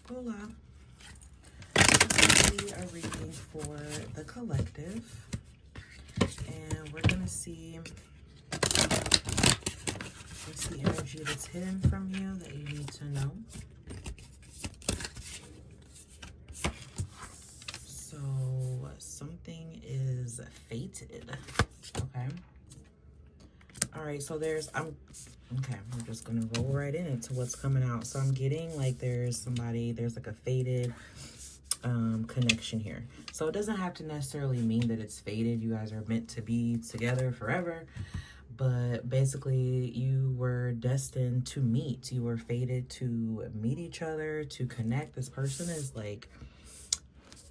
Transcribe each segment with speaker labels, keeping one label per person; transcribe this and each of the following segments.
Speaker 1: Hola. We are reading for the collective, and we're gonna see what's the energy that's hidden from you that you need to know. So something is fated. Okay. All right. So okay, we're just gonna roll right into what's coming out. So I'm getting like there's like a fated connection here. So it doesn't have to necessarily mean that it's fated. You guys are meant to be together forever. But basically, you were destined to meet. You were fated to meet each other, to connect. This person is like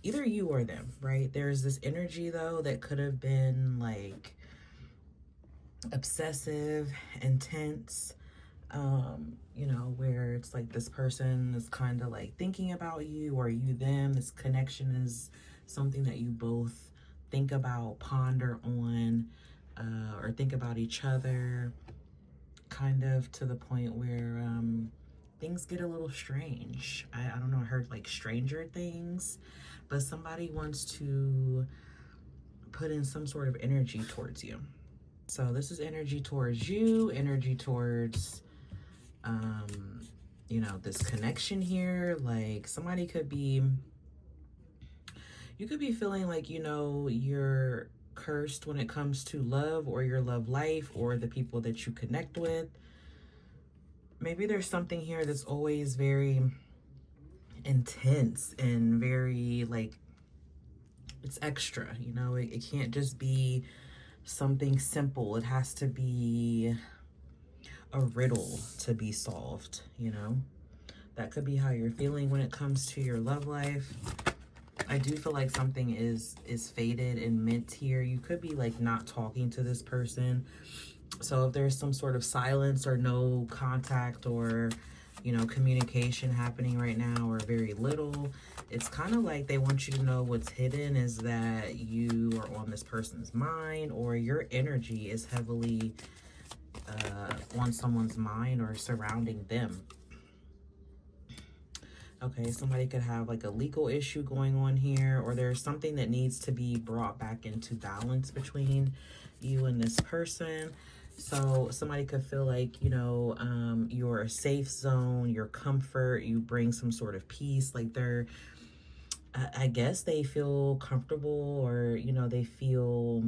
Speaker 1: either you or them, right? There's this energy, though, that could have been like obsessive, intense, where it's like this person is kind of like thinking about you or you them. This connection is something that you both think about, ponder on, or think about each other, kind of to the point where things get a little strange. I don't know, I heard like Stranger Things, but somebody wants to put in some sort of energy towards you. So this is energy towards you, energy towards, this connection here. Like somebody you could be feeling like, you're cursed when it comes to love or your love life or the people that you connect with. Maybe there's something here that's always very intense and very like, it's extra, it can't just be something simple. It has to be a riddle to be solved. That could be how you're feeling when it comes to your love life. I do feel like something is fated and meant here. You could be like not talking to this person. So if there's some sort of silence or no contact or communication happening right now, or very little, it's kind of like they want you to know what's hidden is that you are on this person's mind, or your energy is heavily on someone's mind or surrounding them. Okay, somebody could have like a legal issue going on here, or there's something that needs to be brought back into balance between you and this person. So somebody could feel like, you're a safe zone, your comfort, you bring some sort of peace. Like I guess they feel comfortable, or, they feel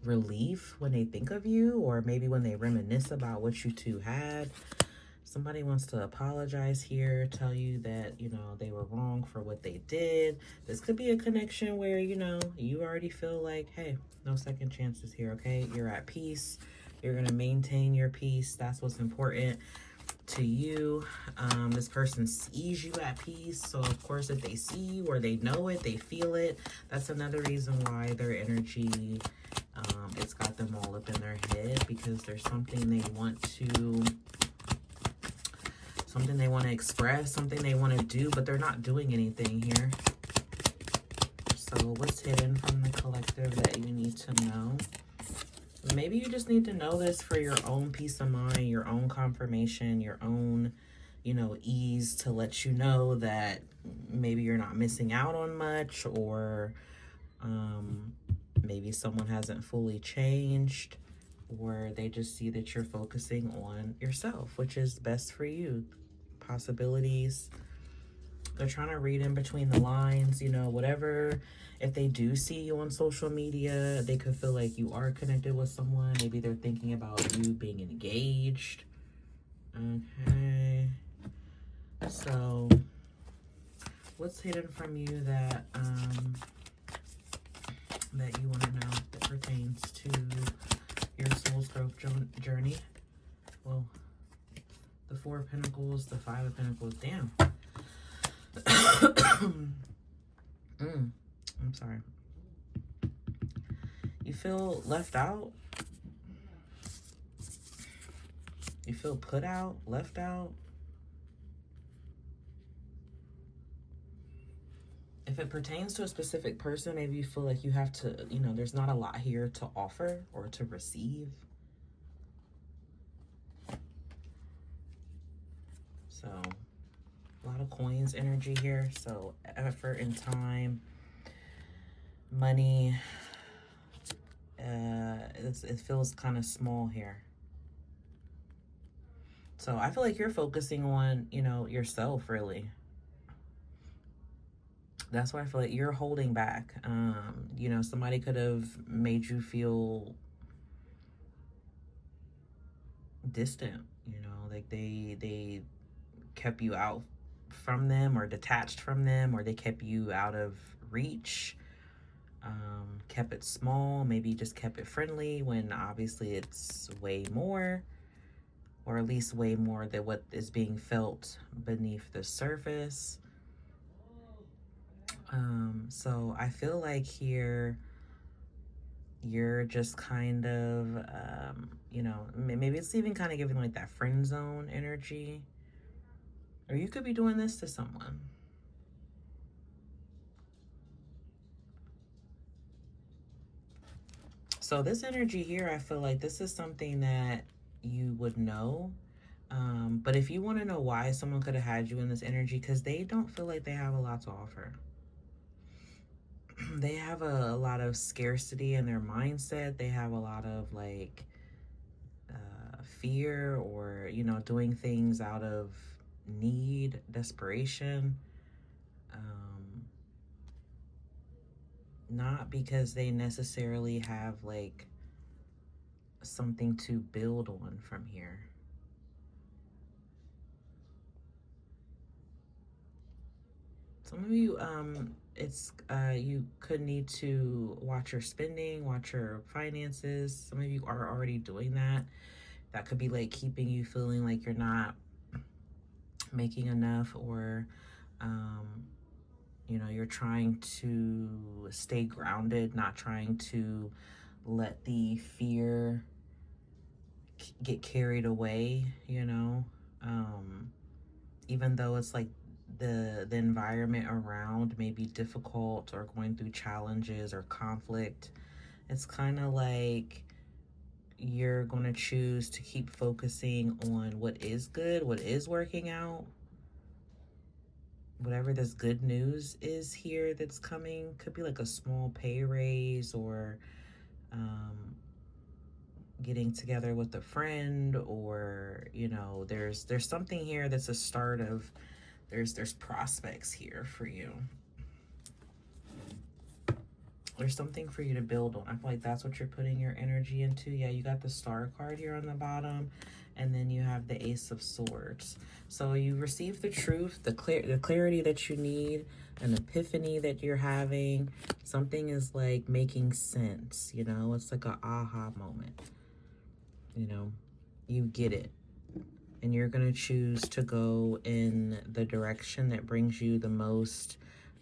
Speaker 1: relief when they think of you, or maybe when they reminisce about what you two had. Somebody wants to apologize here, tell you that, they were wrong for what they did. This could be a connection where, you already feel like, hey, no second chances here, okay? You're at peace. You're going to maintain your peace. That's what's important to you. This person sees you at peace. So, of course, if they see you or they know it, they feel it. That's another reason why their energy, it's got them all up in their head, because there's something they want to express, something they want to do, but they're not doing anything here. So what's hidden from the collective that you need to know? Maybe you just need to know this for your own peace of mind, your own confirmation, your own, ease, to let you know that maybe you're not missing out on much, or maybe someone hasn't fully changed, or they just see that you're focusing on yourself, which is best for you. Possibilities. They're trying to read in between the lines, whatever. If they do see you on social media, they could feel like you are connected with someone. Maybe they're thinking about you being engaged. Okay. So what's hidden from you that you want to know that pertains to your soul's growth journey? Well, the Four of Pentacles, the Five of Pentacles. Damn. I'm sorry. You feel left out? You feel put out, left out? If it pertains to a specific person, maybe you feel like you have to, there's not a lot here to offer or to receive. So, a lot of of Coins energy here. So effort and time, money, it feels kind of small here. So I feel like you're focusing on, you know, yourself, really. That's why I feel like you're holding back. You know, somebody could have made you feel distant, you know, like they kept you out from them, or detached from them, or they kept you out of reach. Kept it small, maybe just kept it friendly, when obviously it's way more, or at least way more than what is being felt beneath the surface. So I feel like here you're just kind of, you know, maybe it's even kind of giving like that friend zone energy, or you could be doing this to someone. So this energy here, I feel like this is something that you would know. But if you want to know why someone could have had you in this energy, because they don't feel like they have a lot to offer. They have a lot of scarcity in their mindset. They have a lot of like fear, or, you know, doing things out of need, desperation. Not because they necessarily have like something to build on from here. Some of you, you could need to watch your spending, watch your finances. Some of you are already doing that. That could be like keeping you feeling like you're not making enough, or, you know, you're trying to stay grounded, not trying to let the fear get carried away, you know, even though it's like the environment around may be difficult, or going through challenges or conflict. It's kind of like you're going to choose to keep focusing on what is good, what is working out. Whatever this good news is here that's coming, could be like a small pay raise, or getting together with a friend, or, you know, there's something here that's a start of, there's prospects here for you. There's something for you to build on. I feel like that's what you're putting your energy into. Yeah, you got the Star card here on the bottom, and then you have the Ace of Swords. So you receive the truth, the clarity that you need, an epiphany that you're having. Something is like making sense, you know? It's like an aha moment. You know, you get it. And you're going to choose to go in the direction that brings you the most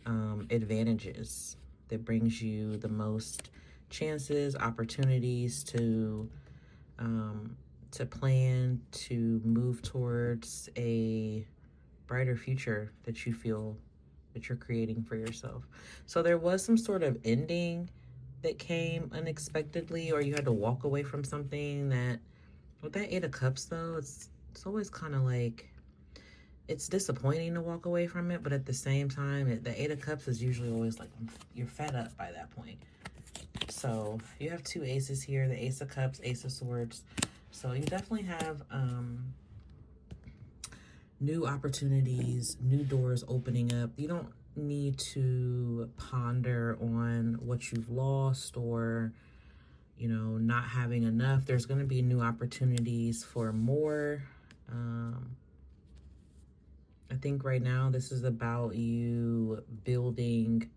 Speaker 1: advantages, that brings you the most chances, opportunities to plan, to move towards a brighter future that you feel that you're creating for yourself. So there was some sort of ending that came unexpectedly, or you had to walk away from something. That, with that Eight of Cups though, it's always kind of like, it's disappointing to walk away from it, but at the same time, the Eight of Cups is usually always like, you're fed up by that point. So you have two aces here, the Ace of Cups, Ace of Swords. So you definitely have new opportunities, new doors opening up. You don't need to ponder on what you've lost, or, you know, not having enough. There's going to be new opportunities for more. I think right now this is about you building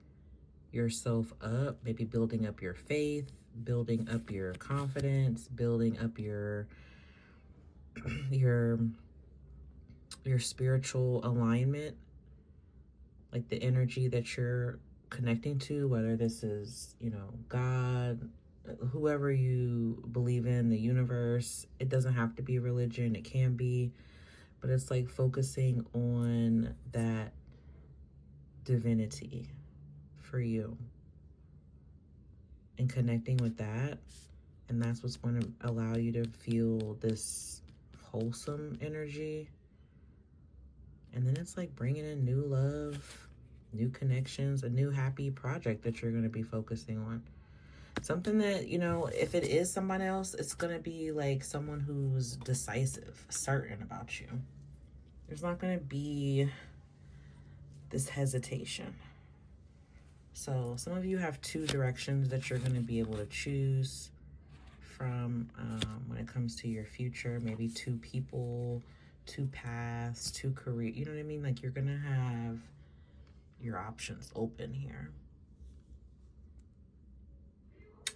Speaker 1: yourself up, maybe building up your faith, building up your confidence, building up your spiritual alignment, like the energy that you're connecting to, whether this is, you know, God, whoever you believe in, the universe. It doesn't have to be religion, it can be, but it's like focusing on that divinity for you and connecting with that. And that's what's going to allow you to feel this wholesome energy. And then it's like bringing in new love, new connections, a new happy project that you're going to be focusing on. Something that, you know, if it is someone else, it's going to be like someone who's decisive, certain about you. There's not going to be this hesitation. So some of you have two directions that you're going to be able to choose from when it comes to your future. Maybe two people, two paths, two career. You know what I mean? Like, you're going to have your options open here.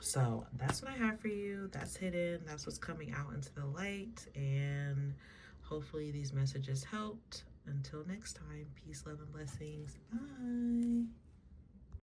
Speaker 1: So that's what I have for you. That's hidden. That's what's coming out into the light. And hopefully these messages helped. Until next time, peace, love, and blessings. Bye.